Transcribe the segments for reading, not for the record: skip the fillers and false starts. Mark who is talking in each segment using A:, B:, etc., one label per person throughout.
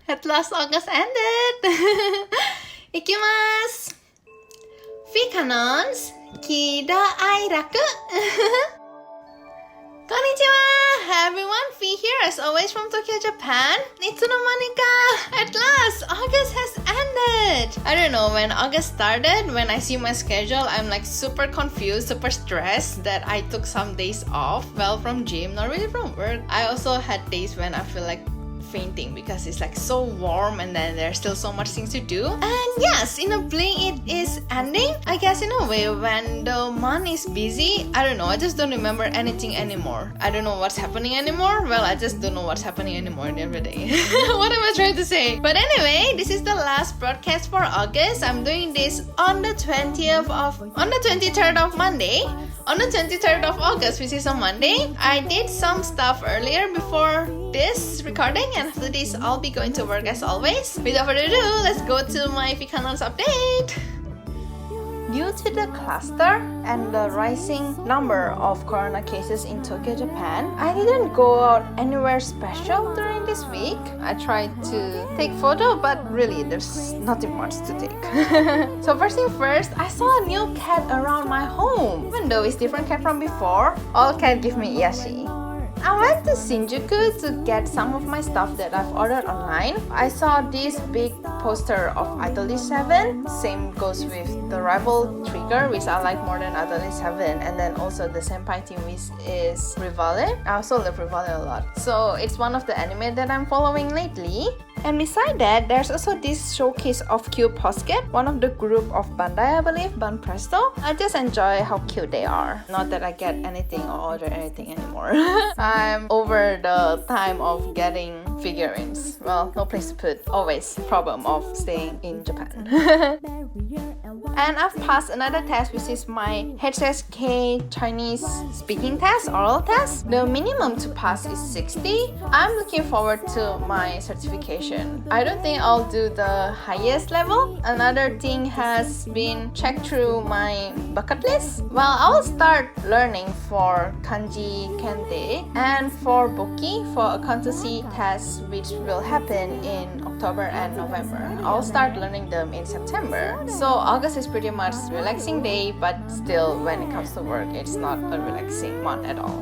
A: At last August ended! Ikimasu! VKanon's KiDoAiRaku! Konnichiwa! Hi everyone, V here as always from Tokyo, Japan. Itsunomanika! At last, August has ended! I don't know, when August started, when I see my schedule, I'm like super confused, super stressed that I took some days off. Well, from gym, not really from work. I also had days when I feel like fainting because it's like so warm and then there's still so much things to do. And yes, in a blink it is ending. I guess in a way when the month is busy, I don't know, I just don't remember anything anymore. I don't know what's happening anymore. Well, I just don't know what's happening anymore every day. What am I trying to say? But anyway, this is the last broadcast for August. I'm doing this on the 23rd of Monday. On the 23rd of August, which is a Monday, I did some stuff earlier before this recording, and after this, I'll be going to work as always. Without further ado, let's go to my VKanon's update. Due to the cluster and the rising number of corona cases in Tokyo, Japan, I didn't go out anywhere special during this week. I tried to take photo, but really there's nothing much to take. So first thing first, I saw a new cat around my home. Even though it's different cat from before, all cat give me iyashi. I went to Shinjuku to get some of my stuff that I've ordered online. I saw this big poster of Idol 7. Same goes with the rival trigger, which I like more than Idol 7, and then also the senpai team, which is Rivale. I also love Rivale a lot. So it's one of the anime that I'm following lately. And beside that, there's also this showcase of cute posket, one of the group of Bandai, I believe, Banpresto. I just enjoy how cute they are. Not that I get anything or order anything anymore. I'm over the time of getting figurines. Well, no place to put. Always problem of staying in Japan. And I've passed another test, which is my HSK Chinese speaking test, oral test. The minimum to pass is 60. I'm looking forward to my certification. I don't think I'll do the highest level. Another thing has been checked through my bucket list. Well, I will start learning for kanji kente and for boki for accountancy tests, which will happen in October and November. I'll start learning them in September. So August is pretty much relaxing day, but still when it comes to work, it's not a relaxing one at all.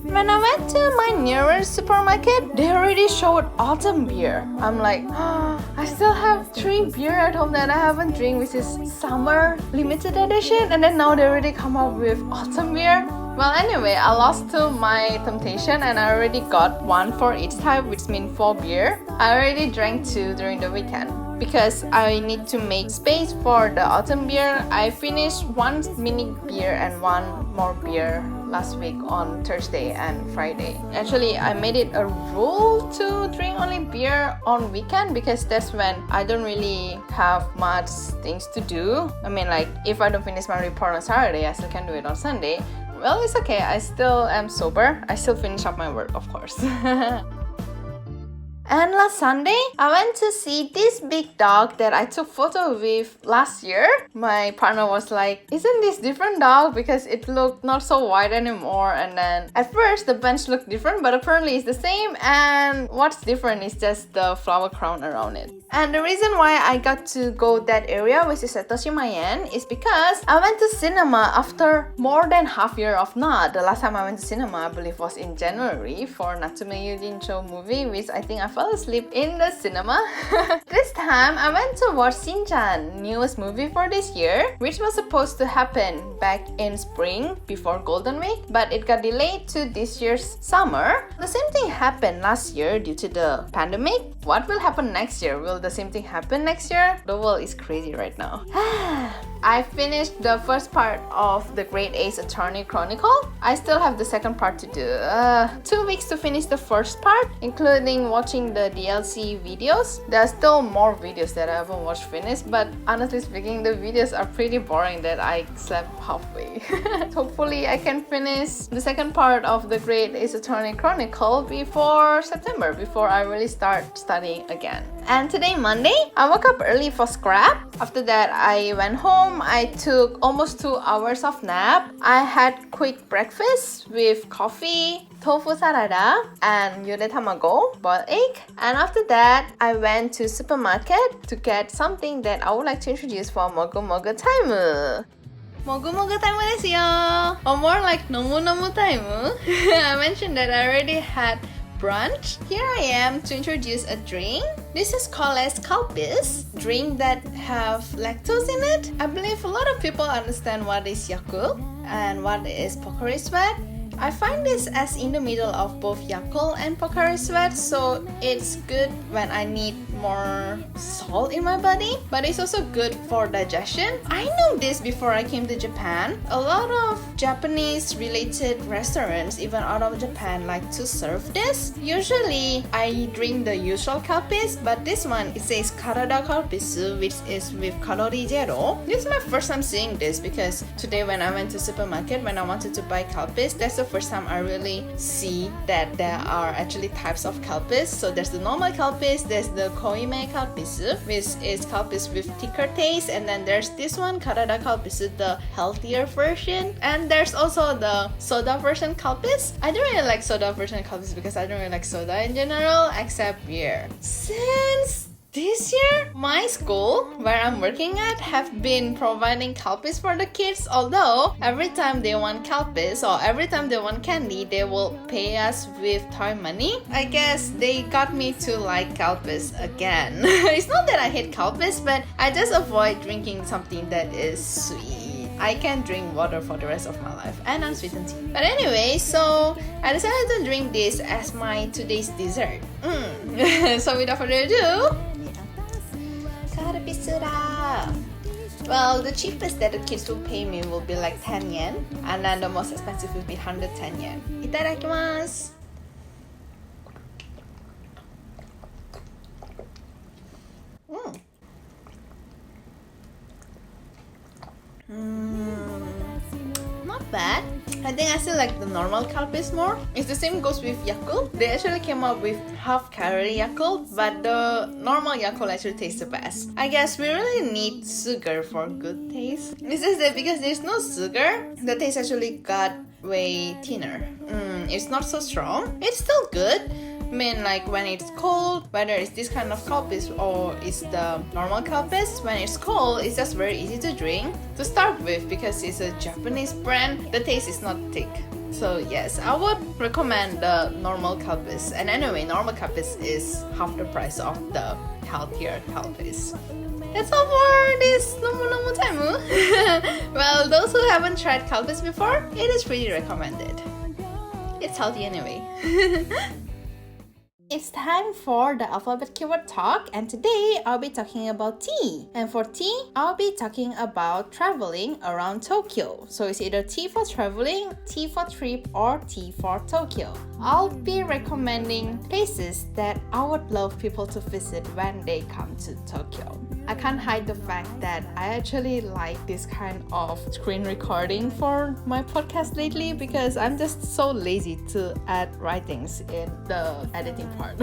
A: When I went to my nearest supermarket, they already showed autumn beer. I'm like, I still have 3 beer at home that I haven't drank, which is summer limited edition, and then now they already come up with autumn beer. Well, anyway, I lost to my temptation and I already got 1 for each type, which means 4 beer. I already drank 2 during the weekend. Because I need to make space for the autumn beer, I finished 1 mini beer and 1 more beer last week on Thursday and Friday. Actually, I made it a rule to drink only beer on weekend because that's when I don't really have much things to do. I mean, like, if I don't finish my report on Saturday, I still can do it on Sunday. Well, it's okay. I still am sober. I still finish up my work, of course. And last Sunday, I went to see this big dog that I took photo with last year. My partner was like, isn't this different dog? Because it looked not so white anymore. And then at first the bench looked different, but apparently it's the same. And what's different is just the flower crown around it. And the reason why I got to go that area, which is at Toshimayen, is because I went to cinema after more than half year of not. The last time I went to cinema, I believe, was in January for Natsume Yujincho movie, which I think I fell asleep in the cinema. This time, I went to watch Shin-chan, newest movie for this year, which was supposed to happen back in spring before Golden Week, but it got delayed to this year's summer. The same thing happened last year due to the pandemic. What will happen next year? Will the same thing happen next year? The world is crazy right now. I finished the first part of the Grade Ace Attorney Chronicle. I still have the second part to do. 2 weeks to finish the first part, including watching the DLC videos. There are still more videos that I haven't watched finished, but honestly speaking, the videos are pretty boring that I slept halfway. Hopefully, I can finish the second part of the Grade Ace Attorney Chronicle before September, before I really start studying again. And today, Monday, I woke up early for scrap. After that, I went home, home, I took almost 2 hours of nap. I had quick breakfast with coffee, tofu sarada, and yude tamago, boiled egg. And after that, I went to supermarket to get something that I would like to introduce for Mogu Mogu Taimu. Mogu Mogu Taimu desu yo! Or more like Nomu Nomu Taimu. I mentioned that I already had brunch. Here I am to introduce a drink. This is called as kalpis, drink that have lactose in it. I believe a lot of people understand what is Yakult and what is Pocari Sweat. I find this as in the middle of both Yakult and Pocari Sweat, so it's good when I need more salt in my body, but it's also good for digestion. I know this before I came to Japan. A lot of Japanese related restaurants, even out of Japan, like to serve this. Usually I drink the usual kalpis, but this one, it says karada kalpisu, which is with calorie zero. This is my first time seeing this because today when I went to supermarket, when I wanted to buy kalpis, that's the first time I really see that there are actually types of kalpis. So there's the normal kalpis, there's the koime kalpisu, which is kalpis with thicker taste, and then there's this one, karada kalpisu, the healthier version, and there's also the soda version kalpis. I don't really like soda version kalpis because I don't really like soda in general, except beer. Since this year, my school, where I'm working at, have been providing kalpis for the kids, although every time they want kalpis or every time they want candy, they will pay us with toy money. I guess they got me to like kalpis again. It's not that I hate kalpis, but I just avoid drinking something that is sweet. I can drink water for the rest of my life and unsweetened tea. But anyway, so I decided to drink this as my today's dessert. So without further ado, well, the cheapest that the kids will pay me will be like 10 yen, and then the most expensive will be 110 yen. Itadakimasu! Not bad. I think I still like the normal kalpis more. It's the same goes with Yakult. They actually came up with half calorie Yakult, but the normal Yakult actually tastes the best. I guess we really need sugar for good taste. It's just that because there's no sugar, the taste actually got way thinner. It's not so strong. It's still good. I mean, like when it's cold, whether it's this kind of kalpis or it's the normal kalpis, when it's cold, it's just very easy to drink to start with because it's a Japanese brand. The taste is not thick. So yes, I would recommend the normal kalpis. And anyway, normal kalpis is half the price of the healthier kalpis. That's all for this Nomu Nomu Taimu. Well, those who haven't tried kalpis before, it is pretty recommended. It's healthy anyway. It's time for the alphabet keyword talk, and today I'll be talking about tea. And for tea, I'll be talking about traveling around Tokyo. So it's either T for traveling, T for trip, or T for Tokyo. I'll be recommending places that I would love people to visit when they come to Tokyo. I can't hide the fact that I actually like this kind of screen recording for my podcast lately because I'm just so lazy to add writings in the editing part.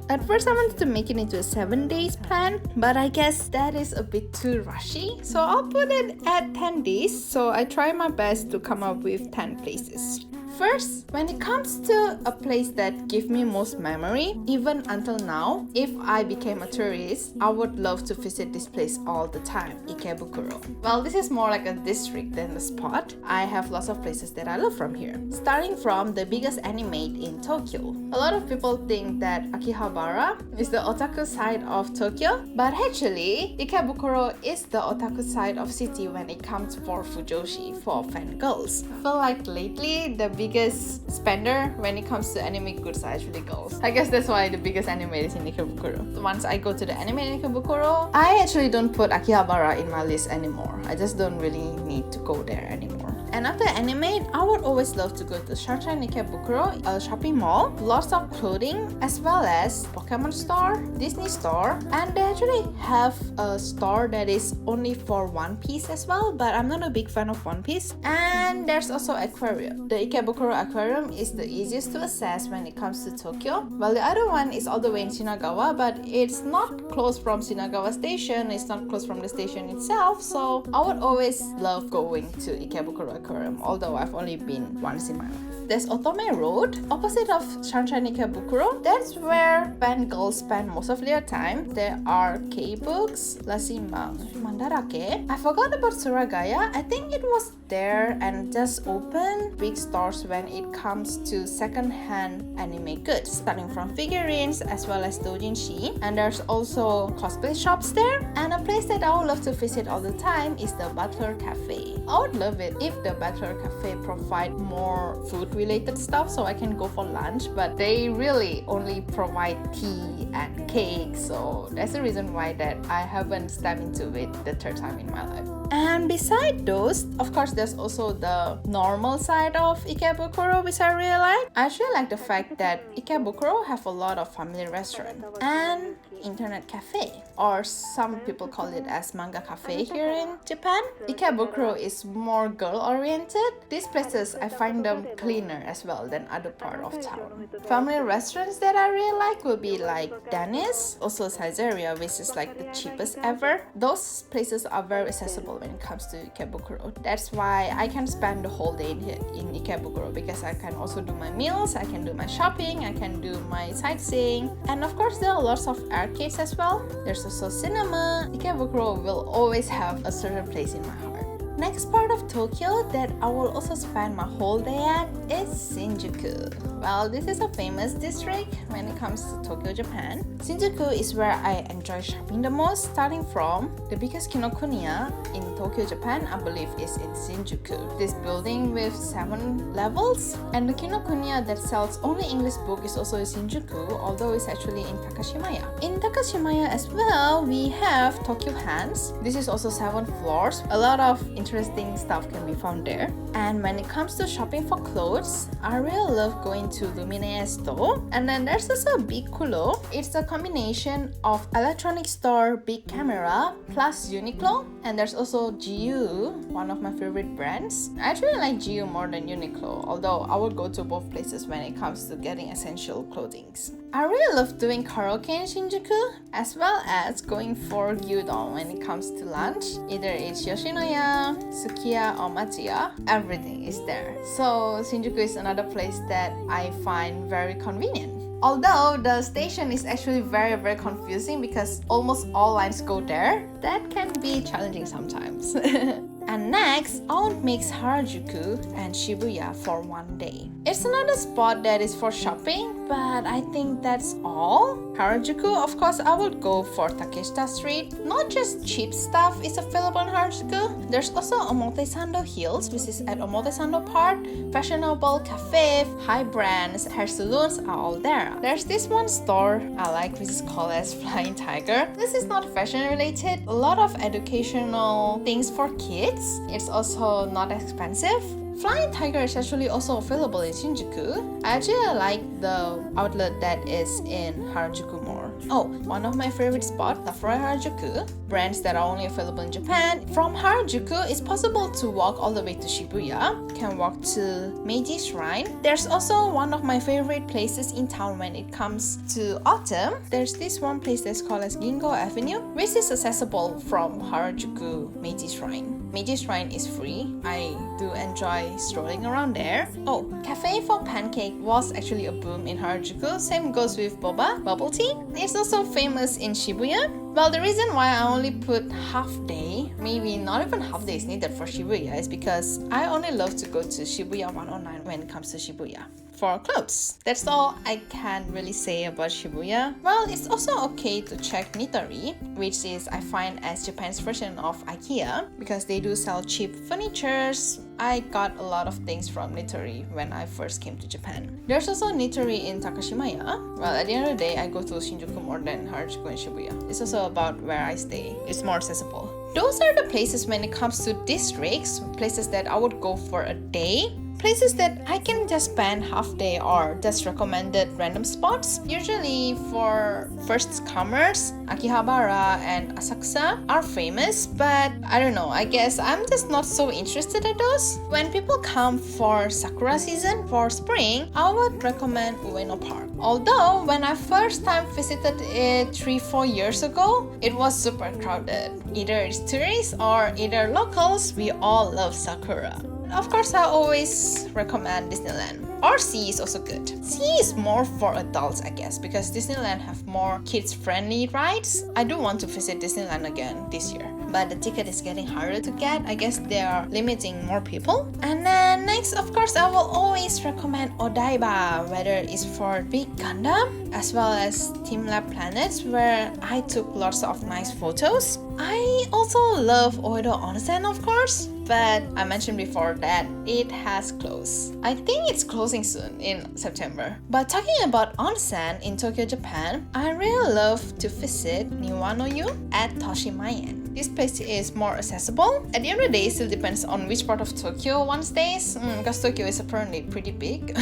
A: At first I wanted to make it into a 7 days plan, but I guess that is a bit too rushy, so I'll put it at 10 days. So I try my best to come up with 10 places. First, when it comes to a place that gives me most memory, even until now, if I became a tourist, I would love to visit this place all the time, Ikebukuro. Well, this is more like a district than a spot. I have lots of places that I love from here. Starting from the biggest anime in Tokyo. A lot of people think that Akihabara is the otaku side of Tokyo, but actually, Ikebukuro is the otaku side of city when it comes for fujoshi, for fangirls. I feel like lately, the biggest spender when it comes to anime goods are actually girls. I guess that's why the biggest anime is in Ikebukuro. Once I go to the anime in Ikebukuro, I actually don't put Akihabara in my list anymore. I just don't really need to go there anymore. And after anime, I would always love to go to Sunshine Ikebukuro, a shopping mall, lots of clothing, as well as Pokemon store, Disney store, and they actually have a store that is only for One Piece as well, but I'm not a big fan of One Piece. And there's also aquarium. The Ikebukuro aquarium is the easiest to access when it comes to Tokyo, while the other one is all the way in Shinagawa, but it's not close from Shinagawa station, it's not close from the station itself, so I would always love going to Ikebukuro aquarium, although I've only been once in my life. There's Otome Road, opposite of Sunshine Ikebukuro. That's where fangirls spend most of their time. There are K-books, Lasimbang, Mandarake. I forgot about Suragaya. I think it was there and just opened big stores when it comes to second-hand anime goods, starting from figurines as well as doujinshi. And there's also cosplay shops there. And a place that I would love to visit all the time is the Butler Cafe. I would love it if the Butler Cafe provide more food-related stuff so I can go for lunch, but they really only provide tea and cake, so that's the reason why that I haven't stepped into it the third time in my life. And beside those, of course, there's also the normal side of Ikebukuro, which I really like. I actually like the fact that Ikebukuro have a lot of family restaurants and internet cafe, or some people call it as manga cafe here in Japan. Ikebukuro is more girl-oriented. These places, I find them cleaner as well than other part of town. Family restaurants that I really like will be like Dennis, also Saizeriya, which is like the cheapest ever. Those places are very accessible when it comes to Ikebukuro. That's why I can spend the whole day in Ikebukuro, because I can also do my meals, I can do my shopping, I can do my sightseeing, and of course there are lots of arcades as well. There's also cinema. Ikebukuro will always have a certain place in my heart. Next part of Tokyo that I will also spend my whole day at is Shinjuku. Well, this is a famous district when it comes to Tokyo, Japan. Shinjuku is where I enjoy shopping the most, starting from the biggest Kinokuniya in Tokyo, Japan, I believe is in Shinjuku. This building with 7 levels, and the Kinokuniya that sells only English book is also in Shinjuku, although it's actually in Takashimaya. In Takashimaya as well, we have Tokyo Hands. This is also 7 floors. A lot of interesting stuff can be found there. And when it comes to shopping for clothes, I really love going to Lumine store. And then there's also Big Kulo. It's a combination of electronic store, big camera, plus Uniqlo. And there's also GU, one of my favorite brands. I actually like GU more than Uniqlo, although I would go to both places when it comes to getting essential clothing. I really love doing karaoke in Shinjuku, as well as going for gyudon when it comes to lunch. Either it's Yoshinoya, Sukiya, or Matsuya. Everything is there. So Shinjuku is another place that I find very convenient. Although the station is actually very confusing because almost all lines go there, that can be challenging sometimes. And next, I would mix Harajuku and Shibuya for one day. It's another spot that is for shopping, but I think that's all. Harajuku, of course, I would go for Takeshita Street. Not just cheap stuff is available in Harajuku. There's also Omotesando Hills, which is at Omotesando Park. Fashionable cafe, high brands, hair salons are all there. There's this one store I like, which is called as Flying Tiger. This is not fashion related. A lot of educational things for kids. It's also not expensive. Flying Tiger is actually also available in Shinjuku. I actually like the outlet that is in Harajuku more. Oh, one of my favorite spots, Tafura Harajuku. Brands that are only available in Japan. From Harajuku, it's possible to walk all the way to Shibuya. You can walk to Meiji Shrine. There's also one of my favorite places in town when it comes to autumn. There's this one place that's called as Gingo Avenue, which is accessible from Harajuku Meiji Shrine. Meiji Shrine is free. I do enjoy strolling around there. Oh, Cafe for Pancake was actually a boom in Harajuku. Same goes with boba, bubble tea. It's also famous in Shibuya. Well, the reason why I only put half day, maybe not even half day is needed for Shibuya, is because I only love to go to Shibuya 109 when it comes to Shibuya. for clothes. That's all I can really say about Shibuya. Well, it's also okay to check Nitori, which is I find as Japan's version of IKEA, because they do sell cheap furnitures. I got a lot of things from Nitori when I first came to Japan. There's also Nitori in Takashimaya. Well, at the end of the day, I go to Shinjuku more than Harajuku and Shibuya. It's also about where I stay. It's more accessible. Those are the places when it comes to districts, places that I would go for a day. Places that I can just spend half day or just recommended random spots. Usually for first comers, Akihabara and Asakusa are famous, but I don't know, I guess I'm just not so interested in those. When people come for Sakura season, for spring, I would recommend Ueno Park. Although when I first time visited it 3-4 years ago, it was super crowded. Either it's tourists or either locals, we all love Sakura. Of course, I always recommend Disneyland. Or Sea is also good. Sea is more for adults, I guess, because Disneyland have more kids-friendly rides. I do want to visit Disneyland again this year, but the ticket is getting harder to get. I guess they are limiting more people. And then next, of course, I will always recommend Odaiba, whether it's for Big Gundam as well as Team Lab Planets, where I took lots of nice photos. I also love Oedo Onsen, of course, but I mentioned before that it has closed. I think it's closing soon in September. But talking about onsen in Tokyo, Japan, I really love to visit Niwa-no-yu at Toshimaen. This place is more accessible. At the end of the day, it still depends on which part of Tokyo one stays, because Tokyo is apparently pretty big.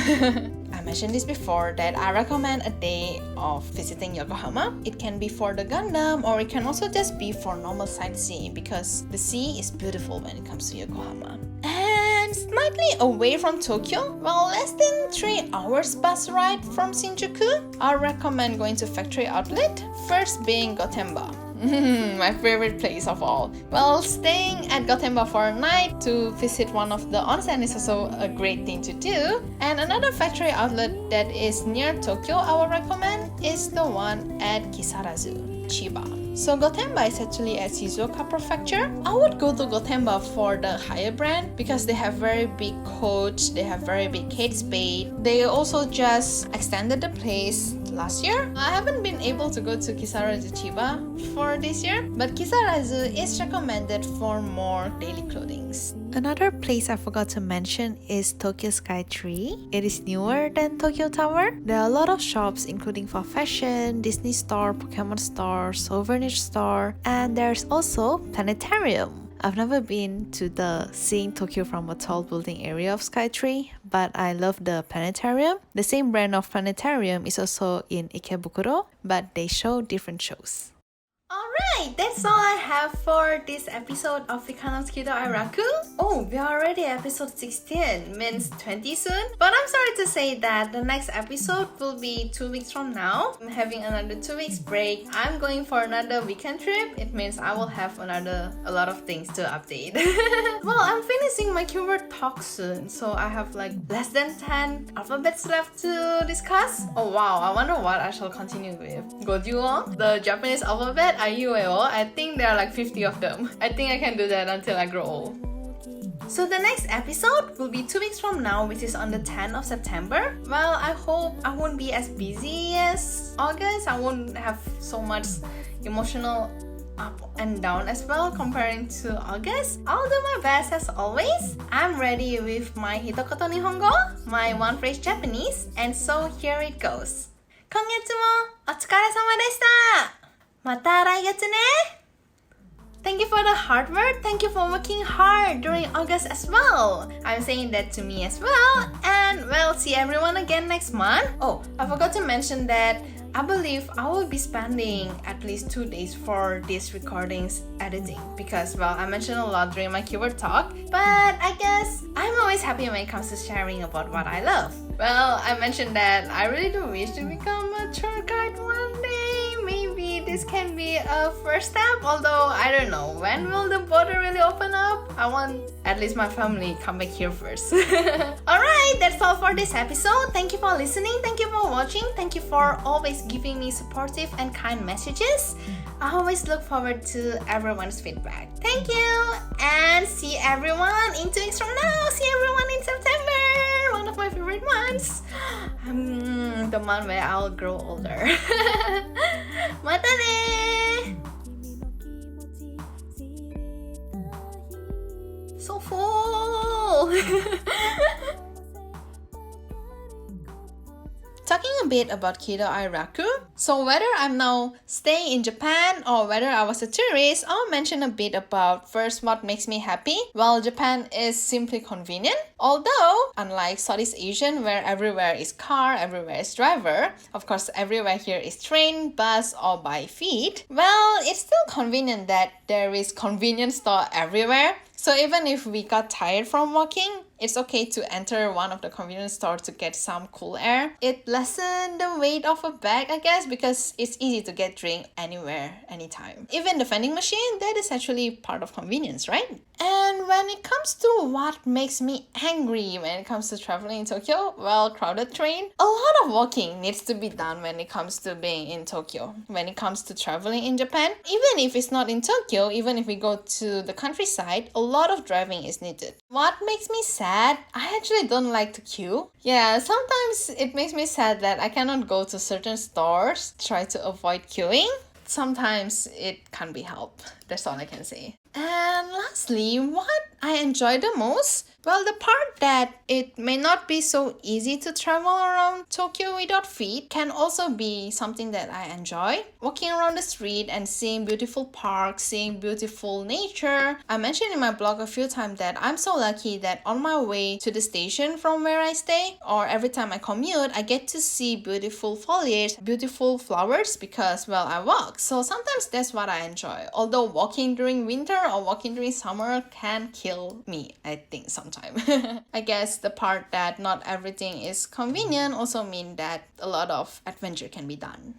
A: I mentioned this before that I recommend a day of visiting Yokohama. It can be for the Gundam or it can also just be for normal sightseeing, because the sea is beautiful when it comes to Yokohama. And slightly away from Tokyo, well, less than 3 hours bus ride from Shinjuku, I recommend going to Factory Outlet, first being Gotemba. My favorite place of all. Well, staying at Gotemba for a night to visit one of the onsen is also a great thing to do. And another factory outlet that is near Tokyo I would recommend is the one at Kisarazu, Chiba. So Gotemba is actually at Shizuoka Prefecture. I would go to Gotemba for the higher brand because they have very big coach, they have very big Kate Spade. They also just extended the place last year. I haven't been able to go to Kisarazu Chiba for this year, but Kisarazu is recommended for more daily clothings. Another place I forgot to mention is Tokyo Sky Tree. It is newer than Tokyo Tower. There are a lot of shops including for fashion, Disney store, Pokemon store, souvenir store, and there's also planetarium. I've never been to the seeing Tokyo from a tall building area of Skytree, but I love the planetarium. The same brand of planetarium is also in Ikebukuro, but they show different shows. Alright, that's all I have for this episode of VKanon's KiDoAiRaku. Oh, we are already at episode 16, means 20 soon. But I'm sorry to say that the next episode will be 2 weeks from now. I'm having another 2 weeks break. I'm going for another weekend trip. It means I will have a lot of things to update. Well, I'm finishing my keyword talk soon, so I have like less than 10 alphabets left to discuss. Oh wow, I wonder what I shall continue with. Gojuo, the Japanese alphabet, Aiueo, I think there are like 50 of them. I think I can do that until I grow old. So the next episode will be 2 weeks from now, which is on the 10th of September. Well, I hope I won't be as busy as August. I won't have so much emotional up and down as well comparing to August. I'll do my best as always. I'm ready with my Hitokoto Nihongo, my one phrase Japanese, and so here it goes. 今月もお疲れ様でした。また来月ね。Thank you for the hard work. Thank you for working hard during August as well. I'm saying that to me as well. And well, see everyone again next month. Oh, I forgot to mention that I believe I will be spending at least 2 days for this recordings editing because, well, I mentioned a lot during my keyword talk, but I guess I'm always happy when it comes to sharing about what I love. Well, I mentioned that I really do wish to become a tour guide one day. Maybe this can be a first step, although I don't know. When will the border really open up? I want at least my family come back here first. Alright, that's all for this episode. Thank you for listening. Thank you for watching. Thank you for always giving me supportive and kind messages. I always look forward to everyone's feedback. Thank you, and see everyone in 2 weeks from now. See everyone in September. of my favorite months. The month where I'll grow older. Mata ne! So full! Talking a bit about KiDoAiRaku. So whether I'm now staying in Japan or whether I was a tourist, I'll mention a bit about first what makes me happy. Well, Japan is simply convenient. Although, unlike Southeast Asian where everywhere is car, everywhere is driver, of course everywhere here is train, bus or by feet. Well, it's still convenient that there is convenience store everywhere. So even if we got tired from walking, it's okay to enter one of the convenience stores to get some cool air. It lessens the weight of a bag, I guess, because it's easy to get drink anywhere, anytime. Even the vending machine, that is actually part of convenience, right? And when it comes to what makes me angry when it comes to traveling in Tokyo, well, crowded train. A lot of walking needs to be done when it comes to being in Tokyo. When it comes to traveling in Japan, even if it's not in Tokyo, even if we go to the countryside, a lot of driving is needed. What makes me sad? I actually don't like to queue. Yeah, sometimes it makes me sad that I cannot go to certain stores, try to avoid queuing. Sometimes it can't be helped. That's all I can say. And lastly, what I enjoy the most? Well, the part that it may not be so easy to travel around Tokyo without feet can also be something that I enjoy. Walking around the street and seeing beautiful parks, seeing beautiful nature. I mentioned in my blog a few times that I'm so lucky that on my way to the station from where I stay, or every time I commute, I get to see beautiful foliage, beautiful flowers because, well, I walk. So sometimes that's what I enjoy. Although walking during winter or walking during summer can kill me, I think, sometimes. I guess the part that not everything is convenient also mean that a lot of adventure can be done.